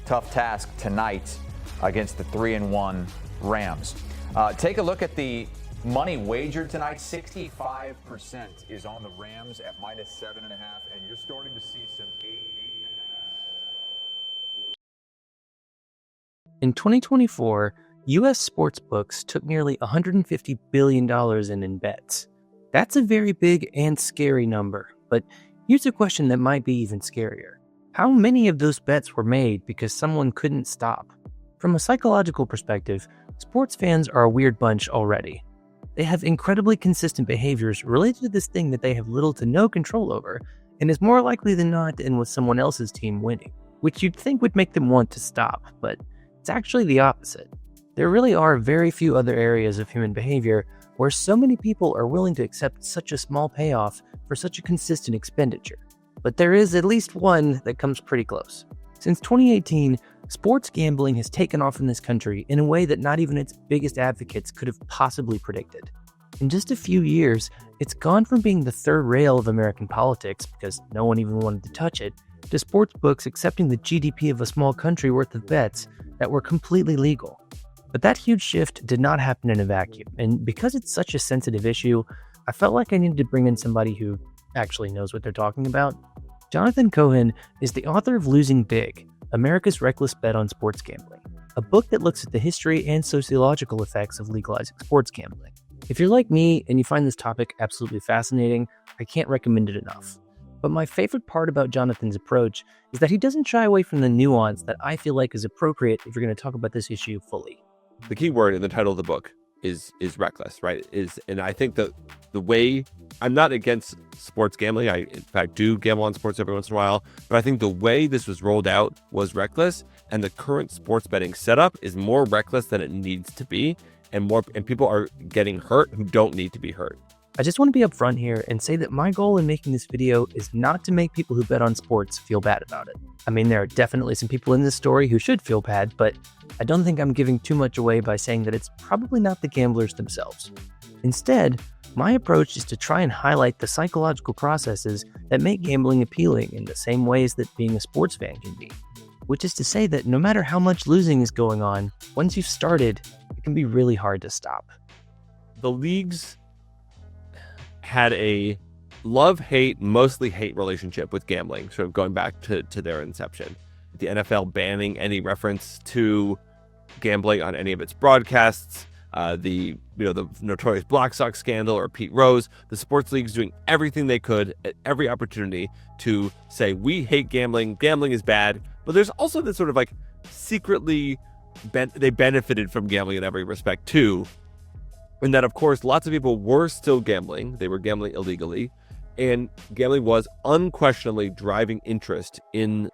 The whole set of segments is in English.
tough task tonight against the 3-1 Rams. Take a look at the money wagered tonight. 65% is on the Rams at -7.5, and you're starting to see some 8.5. In 2024, U.S. sportsbooks took nearly $150 billion in bets. That's a very big and scary number, but here's a question that might be even scarier. How many of those bets were made because someone couldn't stop? From a psychological perspective, sports fans are a weird bunch already. They have incredibly consistent behaviors related to this thing that they have little to no control over, and is more likely than not to end with someone else's team winning, which you'd think would make them want to stop, but it's actually the opposite. There really are very few other areas of human behavior where so many people are willing to accept such a small payoff for such a consistent expenditure. But there is at least one that comes pretty close. Since 2018, sports gambling has taken off in this country in a way that not even its biggest advocates could have possibly predicted. In just a few years, it's gone from being the third rail of American politics, because no one even wanted to touch it, to sports books accepting the GDP of a small country worth of bets that were completely legal. But that huge shift did not happen in a vacuum, and because it's such a sensitive issue, I felt like I needed to bring in somebody who actually knows what they're talking about. Jonathan Cohen is the author of Losing Big, America's Reckless Bet on Sports Gambling, a book that looks at the history and sociological effects of legalizing sports gambling. If you're like me and you find this topic absolutely fascinating, I can't recommend it enough. But my favorite part about Jonathan's approach is that he doesn't shy away from the nuance that I feel like is appropriate if you're going to talk about this issue fully. The key word in the title of the book is reckless, right? And I think that the way, I'm not against sports gambling. I, in fact, do gamble on sports every once in a while. But I think the way this was rolled out was reckless. And the current sports betting setup is more reckless than it needs to be. And people are getting hurt who don't need to be hurt. I just want to be upfront here and say that my goal in making this video is not to make people who bet on sports feel bad about it. I mean, there are definitely some people in this story who should feel bad, but I don't think I'm giving too much away by saying that it's probably not the gamblers themselves. Instead, my approach is to try and highlight the psychological processes that make gambling appealing in the same ways that being a sports fan can be. Which is to say that no matter how much losing is going on, once you've started, it can be really hard to stop. The leagues had a love-hate, mostly hate relationship with gambling, sort of going back to their inception. The NFL banning any reference to gambling on any of its broadcasts, the notorious Black Sox scandal or Pete Rose, the sports leagues doing everything they could at every opportunity to say, we hate gambling, gambling is bad. But there's also this sort of like secretly, they benefited from gambling in every respect too. And that, of course, lots of people were still gambling. They were gambling illegally. And gambling was unquestionably driving interest in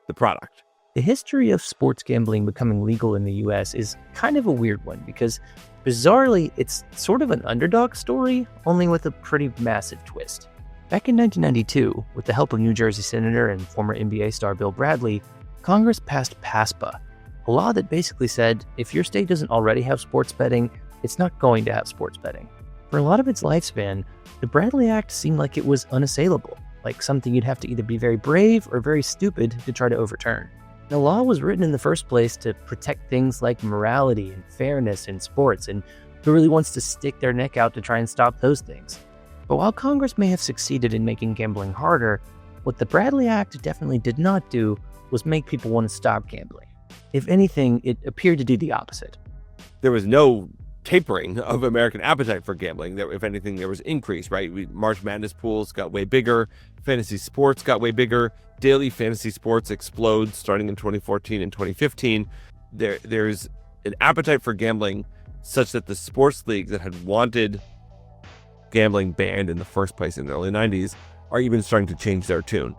the product. The history of sports gambling becoming legal in the US is kind of a weird one because, bizarrely, it's sort of an underdog story, only with a pretty massive twist. Back in 1992, with the help of New Jersey Senator and former NBA star Bill Bradley, Congress passed PASPA, a law that basically said if your state doesn't already have sports betting, it's not going to have sports betting. For a lot of its lifespan, the Bradley Act seemed like it was unassailable, like something you'd have to either be very brave or very stupid to try to overturn. The law was written in the first place to protect things like morality and fairness in sports, and who really wants to stick their neck out to try and stop those things? But while Congress may have succeeded in making gambling harder, what the Bradley Act definitely did not do was make people want to stop gambling. If anything, it appeared to do the opposite. There was no tapering of American appetite for gambling. There, if anything, there was increase, right? March Madness pools got way bigger. Fantasy sports got way bigger. Daily fantasy sports explode starting in 2014 and 2015. There's an appetite for gambling such that the sports leagues that had wanted gambling banned in the first place in the early 90s are even starting to change their tune.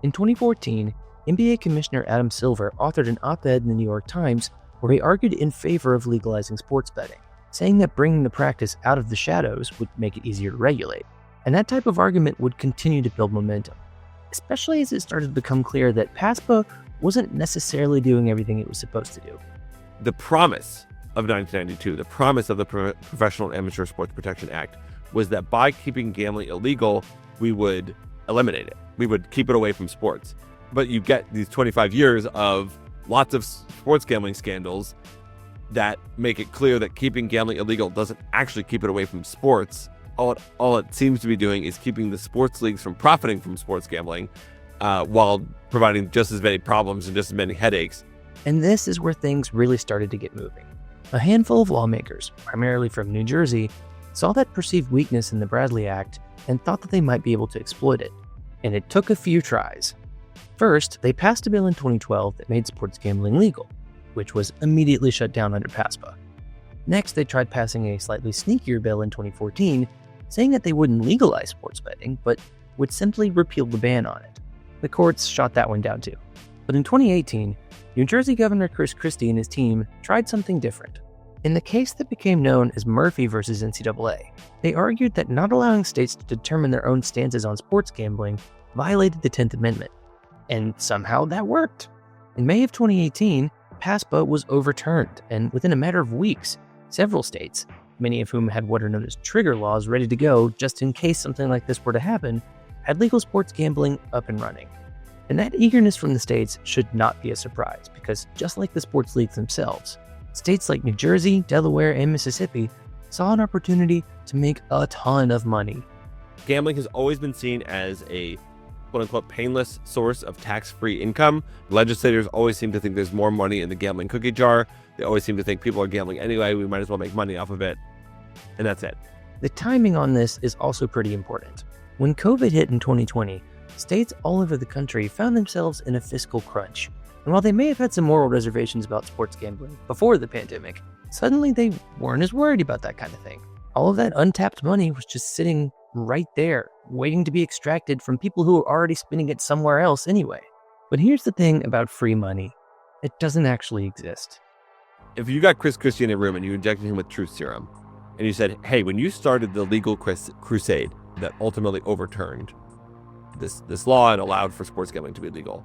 In 2014, NBA Commissioner Adam Silver authored an op-ed in the New York Times where he argued in favor of legalizing sports betting, saying that bringing the practice out of the shadows would make it easier to regulate. And that type of argument would continue to build momentum, especially as it started to become clear that PASPA wasn't necessarily doing everything it was supposed to do. The promise of 1992, the promise of the Professional and Amateur Sports Protection Act, was that by keeping gambling illegal, we would eliminate it. We would keep it away from sports. But you get these 25 years of lots of sports gambling scandals that make it clear that keeping gambling illegal doesn't actually keep it away from sports. All it seems to be doing is keeping the sports leagues from profiting from sports gambling, while providing just as many problems and just as many headaches. And this is where things really started to get moving. A handful of lawmakers, primarily from New Jersey, saw that perceived weakness in the Bradley Act and thought that they might be able to exploit it. And it took a few tries. First, they passed a bill in 2012 that made sports gambling legal, which was immediately shut down under PASPA. Next, they tried passing a slightly sneakier bill in 2014, saying that they wouldn't legalize sports betting, but would simply repeal the ban on it. The courts shot that one down too. But in 2018, New Jersey Governor Chris Christie and his team tried something different. In the case that became known as Murphy versus NCAA, they argued that not allowing states to determine their own stances on sports gambling violated the 10th Amendment. And somehow that worked. In May of 2018, PASPA was overturned, and within a matter of weeks, several states, many of whom had what are known as trigger laws ready to go just in case something like this were to happen, had legal sports gambling up and running. And that eagerness from the states should not be a surprise, because just like the sports leagues themselves, states like New Jersey, Delaware, and Mississippi saw an opportunity to make a ton of money. Gambling has always been seen as a quote-unquote painless source of tax-free income. Legislators always seem to think there's more money in the gambling cookie jar. They always seem to think people are gambling anyway, we might as well make money off of it. And that's it. The timing on this is also pretty important. When COVID hit in 2020, states all over the country found themselves in a fiscal crunch. And while they may have had some moral reservations about sports gambling before the pandemic, suddenly they weren't as worried about that kind of thing. All of that untapped money was just sitting right there, waiting to be extracted from people who are already spending it somewhere else anyway. But here's the thing about free money. It doesn't actually exist. If you got Chris Christie in a room and you injected him with truth serum, and you said, hey, when you started the legal crusade that ultimately overturned this law and allowed for sports gambling to be legal,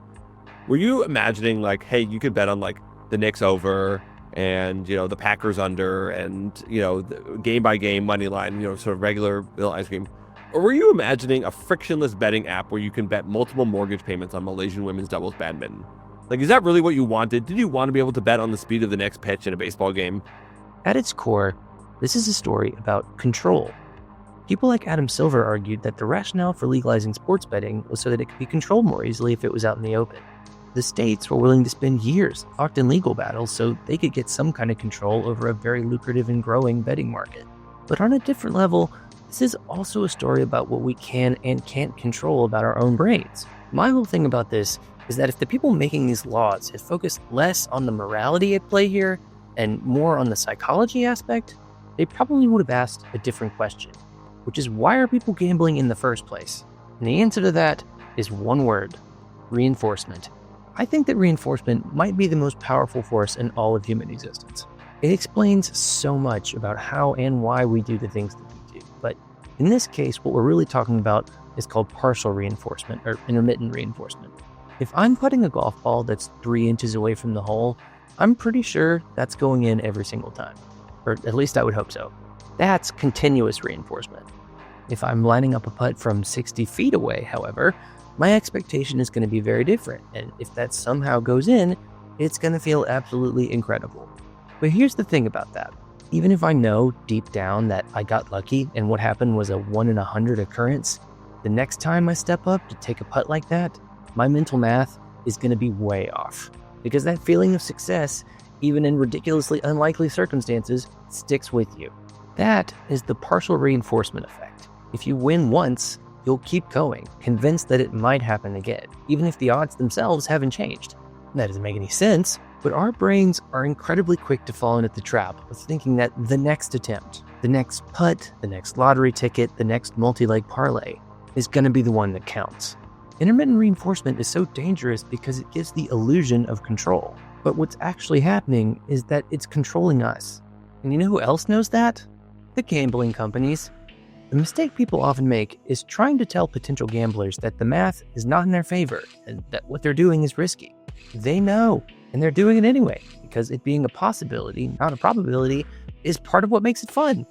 were you imagining like, hey, you could bet on like the Knicks over and, the Packers under and, the game by game money line, sort of regular vanilla ice cream? Or were you imagining a frictionless betting app where you can bet multiple mortgage payments on Malaysian women's doubles badminton? Like, is that really what you wanted? Did you want to be able to bet on the speed of the next pitch in a baseball game? At its core, this is a story about control. People like Adam Silver argued that the rationale for legalizing sports betting was so that it could be controlled more easily if it was out in the open. The states were willing to spend years locked in legal battles so they could get some kind of control over a very lucrative and growing betting market. But on a different level, this is also a story about what we can and can't control about our own brains. My whole thing about this is that if the people making these laws had focused less on the morality at play here and more on the psychology aspect, they probably would have asked a different question, which is, why are people gambling in the first place? And the answer to that is one word: reinforcement. I think that reinforcement might be the most powerful force in all of human existence. It explains so much about how and why we do the things that we do. But in this case, what we're really talking about is called partial reinforcement or intermittent reinforcement. If I'm putting a golf ball that's 3 inches away from the hole, I'm pretty sure that's going in every single time. Or at least I would hope so. That's continuous reinforcement. If I'm lining up a putt from 60 feet away, however, my expectation is going to be very different. And if that somehow goes in, it's going to feel absolutely incredible. But here's the thing about that. Even if I know deep down that I got lucky and what happened was a 1 in 100 occurrence, the next time I step up to take a putt like that, my mental math is going to be way off. Because that feeling of success, even in ridiculously unlikely circumstances, sticks with you. That is the partial reinforcement effect. If you win once, you'll keep going, convinced that it might happen again, even if the odds themselves haven't changed. That doesn't make any sense, but our brains are incredibly quick to fall into the trap of thinking that the next attempt, the next putt, the next lottery ticket, the next multi-leg parlay is going to be the one that counts. Intermittent reinforcement is so dangerous because it gives the illusion of control. But what's actually happening is that it's controlling us. And you know who else knows that? The gambling companies. The mistake people often make is trying to tell potential gamblers that the math is not in their favor and that what they're doing is risky. They know, and they're doing it anyway, because it being a possibility, not a probability, is part of what makes it fun.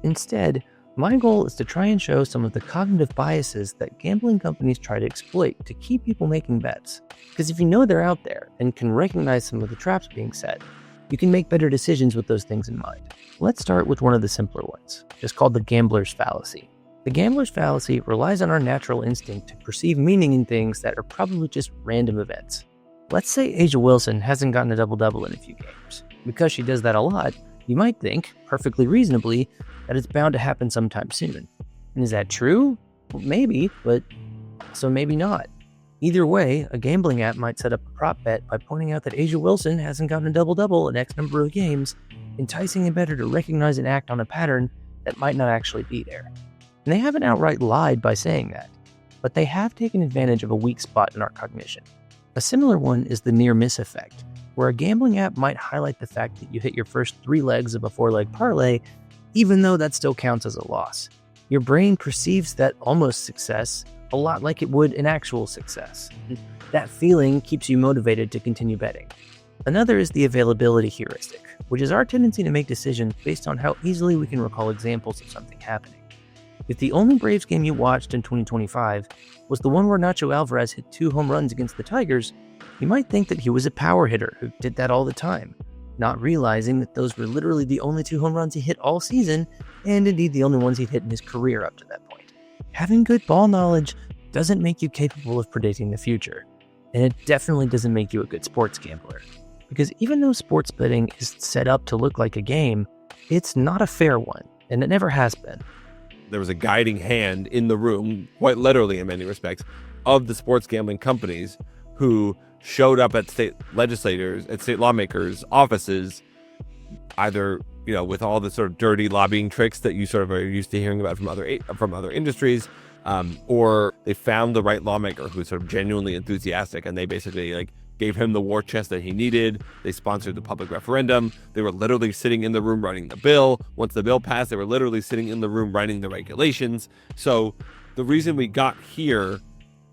Instead, My goal is to try and show some of the cognitive biases that gambling companies try to exploit to keep people making bets. Because if you know they're out there and can recognize some of the traps being set, you can make better decisions with those things in mind. Let's start with one of the simpler ones, just called the gambler's fallacy. The gambler's fallacy relies on our natural instinct to perceive meaning in things that are probably just random events. Let's say Asia Wilson hasn't gotten a double-double in a few games. Because she does that a lot, you might think, perfectly reasonably, that it's bound to happen sometime soon. And is that true? Well, maybe, but also maybe not. Either way, a gambling app might set up a prop bet by pointing out that Asia Wilson hasn't gotten a double-double in X number of games, enticing a bettor to recognize and act on a pattern that might not actually be there. And they haven't outright lied by saying that, but they have taken advantage of a weak spot in our cognition. A similar one is the near-miss effect, where a gambling app might highlight the fact that you hit your first 3 legs of a 4-leg parlay, even though that still counts as a loss. Your brain perceives that almost success a lot like it would an actual success. That feeling keeps you motivated to continue betting. Another is the availability heuristic, which is our tendency to make decisions based on how easily we can recall examples of something happening. If the only Braves game you watched in 2025 was the one where Nacho Alvarez hit 2 home runs against the Tigers, you might think that he was a power hitter who did that all the time, not realizing that those were literally the only 2 home runs he hit all season, and indeed the only ones he'd hit in his career up to that point. Having good ball knowledge doesn't make you capable of predicting the future, and it definitely doesn't make you a good sports gambler. Because even though sports betting is set up to look like a game, it's not a fair one, and it never has been. There was a guiding hand in the room, quite literally in many respects, of the sports gambling companies who showed up at state legislators, at state lawmakers' offices, either with all the sort of dirty lobbying tricks that you sort of are used to hearing about from other industries, or they found the right lawmaker who's sort of genuinely enthusiastic, and they basically gave him the war chest that he needed. They sponsored the public referendum. They were literally sitting in the room writing the bill. Once the bill passed, they were literally sitting in the room writing the regulations. So the reason we got here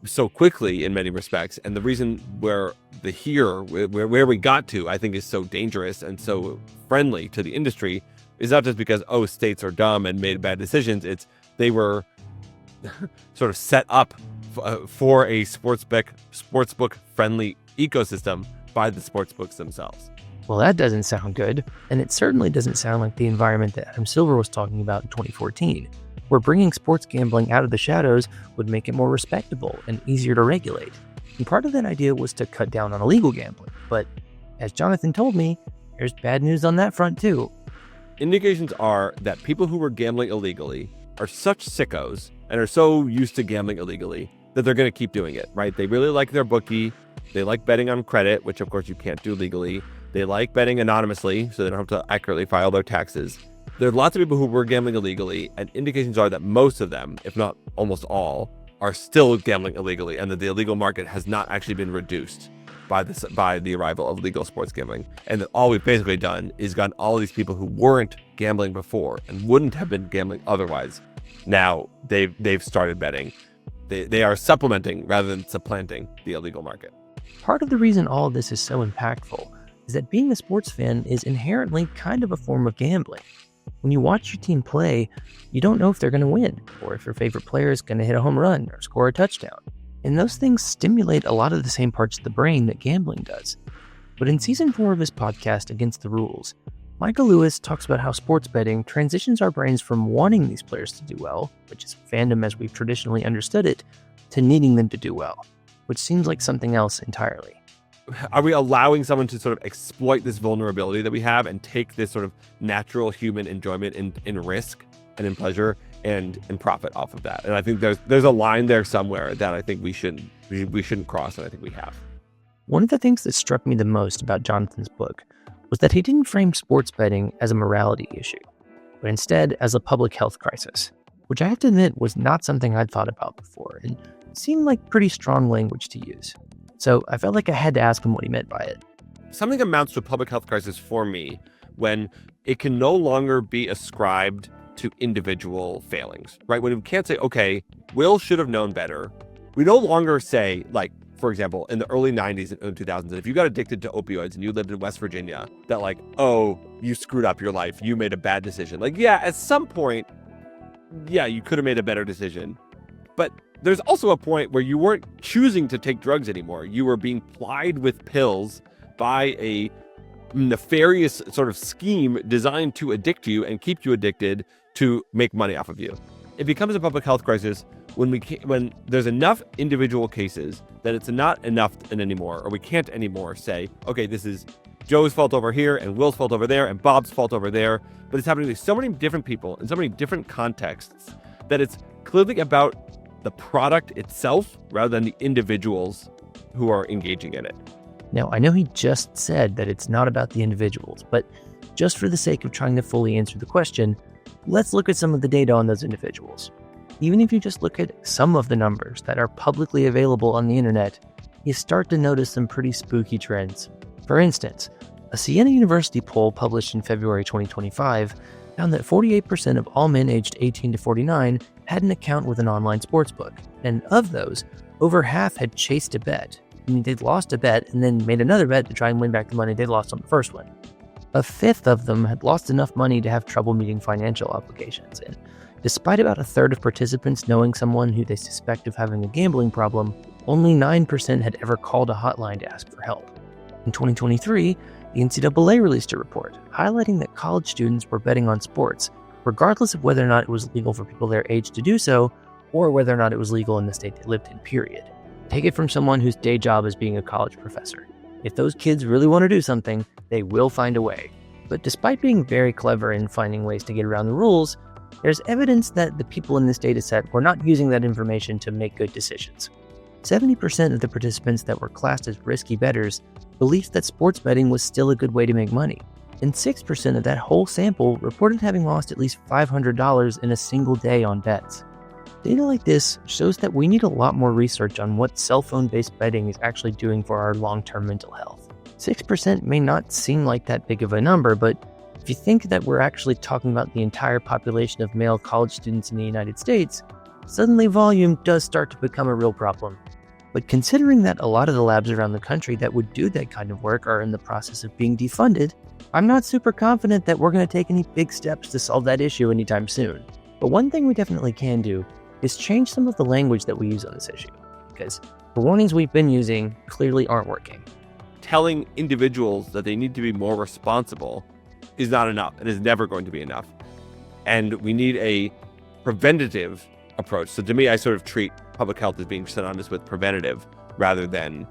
so quickly in many respects, and the reason where we got to, I think, is so dangerous and so friendly to the industry, is not just because, states are dumb and made bad decisions. It's they were sort of set up for a sportsbook friendly ecosystem by the sportsbooks themselves. Well, that doesn't sound good, and it certainly doesn't sound like the environment that Adam Silver was talking about in 2014, where bringing sports gambling out of the shadows would make it more respectable and easier to regulate. And part of that idea was to cut down on illegal gambling, but as Jonathan told me, there's bad news on that front too. Indications are that people who were gambling illegally are such sickos and are so used to gambling illegally that they're going to keep doing it, right? They really like their bookie. They like betting on credit, which of course you can't do legally. They like betting anonymously, so they don't have to accurately file their taxes. There are lots of people who were gambling illegally, and indications are that most of them, if not almost all, are still gambling illegally, and that the illegal market has not actually been reduced by the arrival of legal sports gambling. And that all we've basically done is gotten all these people who weren't gambling before and wouldn't have been gambling otherwise. Now they've started betting. They are supplementing rather than supplanting the illegal market. Part of the reason all of this is so impactful is that being a sports fan is inherently kind of a form of gambling. When you watch your team play, you don't know if they're going to win, or if your favorite player is going to hit a home run or score a touchdown. And those things stimulate a lot of the same parts of the brain that gambling does. But in season 4 of his podcast, Against the Rules, Michael Lewis talks about how sports betting transitions our brains from wanting these players to do well, which is fandom as we've traditionally understood it, to needing them to do well, which seems like something else entirely. Are we allowing someone to sort of exploit this vulnerability that we have and take this sort of natural human enjoyment in risk and in pleasure and profit off of that? And I think there's a line there somewhere that I think we shouldn't cross, and I think we have. One of the things that struck me the most about Jonathan's book was that he didn't frame sports betting as a morality issue, but instead as a public health crisis, which I have to admit was not something I'd thought about before and seemed like pretty strong language to use. So I felt like I had to ask him what he meant by it. Something amounts to a public health crisis for me when it can no longer be ascribed to individual failings, right? When we can't say, okay, Will should have known better. We no longer say, like, for example, in the early 90s and early 2000s, if you got addicted to opioids and you lived in West Virginia, that like, oh, you screwed up your life. You made a bad decision. Like, yeah, at some point, yeah, you could have made a better decision. But there's also a point where you weren't choosing to take drugs anymore. You were being plied with pills by a nefarious sort of scheme designed to addict you and keep you addicted to make money off of you. It becomes a public health crisis when there's enough individual cases that it's not enough anymore, or we can't anymore say, okay, this is Joe's fault over here and Will's fault over there and Bob's fault over there. But it's happening to so many different people in so many different contexts that it's clearly about the product itself rather than the individuals who are engaging in it. Now, I know he just said that it's not about the individuals, but just for the sake of trying to fully answer the question, let's look at some of the data on those individuals. Even if you just look at some of the numbers that are publicly available on the internet, you start to notice some pretty spooky trends. For instance, a Siena University poll published in February 2025 found that 48% of all men aged 18 to 49 had an account with an online sportsbook, and of those, over half had chased a bet. I mean, they'd lost a bet and then made another bet to try and win back the money they'd lost on the first one. A fifth of them had lost enough money to have trouble meeting financial obligations, and despite about a third of participants knowing someone who they suspect of having a gambling problem, only 9% had ever called a hotline to ask for help. In 2023, the NCAA released a report highlighting that college students were betting on sports, regardless of whether or not it was legal for people their age to do so, or whether or not it was legal in the state they lived in, period. Take it from someone whose day job is being a college professor. If those kids really want to do something, they will find a way. But despite being very clever in finding ways to get around the rules, there's evidence that the people in this data set were not using that information to make good decisions. 70% of the participants that were classed as risky bettors believed that sports betting was still a good way to make money, and 6% of that whole sample reported having lost at least $500 in a single day on bets. Data like this shows that we need a lot more research on what cell phone-based betting is actually doing for our long-term mental health. 6% may not seem like that big of a number, but if you think that we're actually talking about the entire population of male college students in the United States, suddenly volume does start to become a real problem. But considering that a lot of the labs around the country that would do that kind of work are in the process of being defunded, I'm not super confident that we're going to take any big steps to solve that issue anytime soon. But one thing we definitely can do is change some of the language that we use on this issue, because the warnings we've been using clearly aren't working. Telling individuals that they need to be more responsible is not enough and is never going to be enough. And we need a preventative approach. So to me, I sort of treat public health as being synonymous with preventative rather than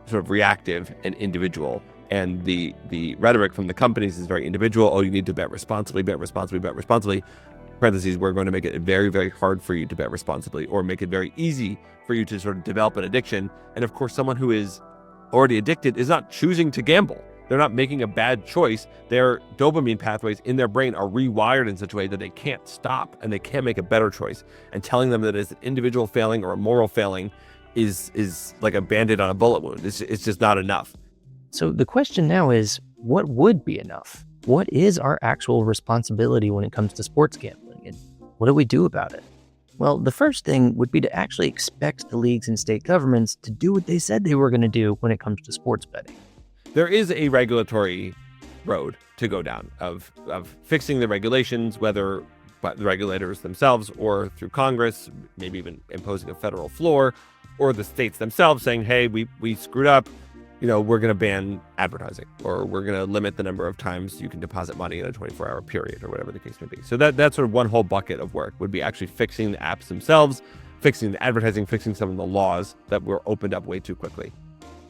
sort of reactive and individual. And the rhetoric from the companies is very individual. Oh, you need to bet responsibly, bet responsibly, bet responsibly. Parentheses, we're going to make it very, very hard for you to bet responsibly, or make it very easy for you to sort of develop an addiction. And of course, someone who is already addicted is not choosing to gamble. They're not making a bad choice. Their dopamine pathways in their brain are rewired in such a way that they can't stop and they can't make a better choice. And telling them that it's an individual failing or a moral failing is like a Band-Aid on a bullet wound. It's just not enough. So the question now is, what would be enough? What is our actual responsibility when it comes to sports gambling? And what do we do about it? Well, the first thing would be to actually expect the leagues and state governments to do what they said they were going to do when it comes to sports betting. There is a regulatory road to go down of fixing the regulations, whether by the regulators themselves or through Congress, maybe even imposing a federal floor, or the states themselves saying, hey, we screwed up, we're going to ban advertising, or we're going to limit the number of times you can deposit money in a 24-hour period, or whatever the case may be. So that's sort of one whole bucket of work would be actually fixing the apps themselves, fixing the advertising, fixing some of the laws that were opened up way too quickly.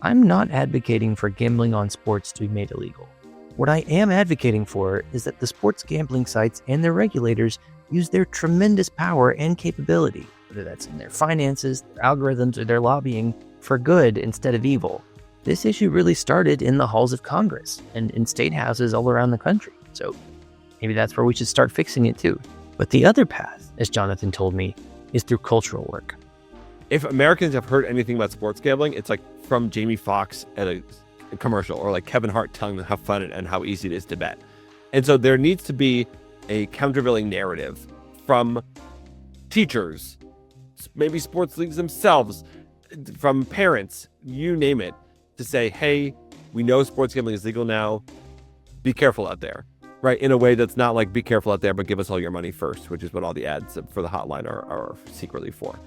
I'm not advocating for gambling on sports to be made illegal. What I am advocating for is that the sports gambling sites and their regulators use their tremendous power and capability, whether that's in their finances, their algorithms, or their lobbying, for good instead of evil. This issue really started in the halls of Congress and in state houses all around the country, so maybe that's where we should start fixing it too. But the other path, as Jonathan told me, is through cultural work. If Americans have heard anything about sports gambling, it's like from Jamie Foxx at a commercial, or like Kevin Hart telling them how fun and how easy it is to bet. And so there needs to be a countervailing narrative from teachers, maybe sports leagues themselves, from parents, you name it, to say, hey, we know sports gambling is legal now. Be careful out there. right? In a way that's not like, be careful out there, but give us all your money first, which is what all the ads for the hotline are secretly for.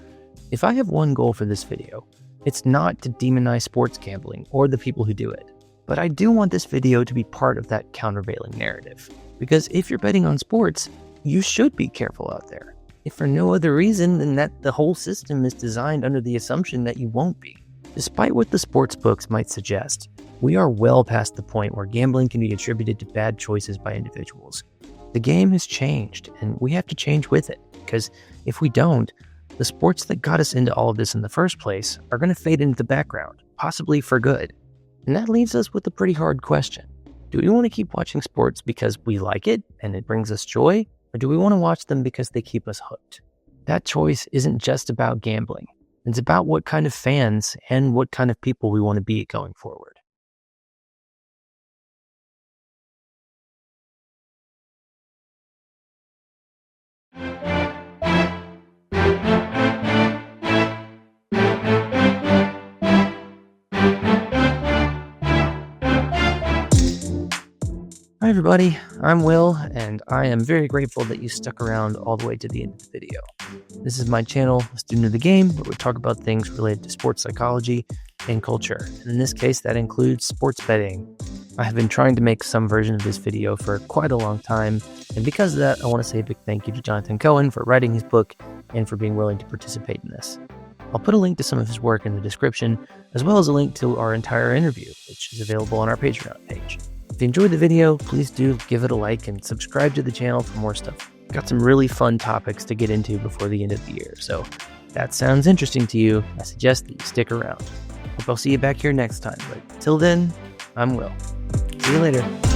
If I have one goal for this video, it's not to demonize sports gambling or the people who do it. But I do want this video to be part of that countervailing narrative. Because if you're betting on sports, you should be careful out there. If for no other reason than that the whole system is designed under the assumption that you won't be. Despite what the sports books might suggest, we are well past the point where gambling can be attributed to bad choices by individuals. The game has changed, and we have to change with it, because if we don't, the sports that got us into all of this in the first place are going to fade into the background, possibly for good. And that leaves us with a pretty hard question. Do we want to keep watching sports because we like it and it brings us joy, or do we want to watch them because they keep us hooked? That choice isn't just about gambling. It's about what kind of fans and what kind of people we want to be going forward. Hi everybody, I'm Will, and I am very grateful that you stuck around all the way to the end of the video. This is my channel, Student of the Game, where we talk about things related to sports psychology and culture. And in this case, that includes sports betting. I have been trying to make some version of this video for quite a long time, and because of that, I want to say a big thank you to Jonathan Cohen for writing his book and for being willing to participate in this. I'll put a link to some of his work in the description, as well as a link to our entire interview, which is available on our Patreon page. If you enjoyed the video, please do give it a like and subscribe to the channel for more stuff. Got some really fun topics to get into before the end of the year, so if that sounds interesting to you, I suggest that you stick around. Hope I'll see you back here next time, but till then, I'm Will. See you later.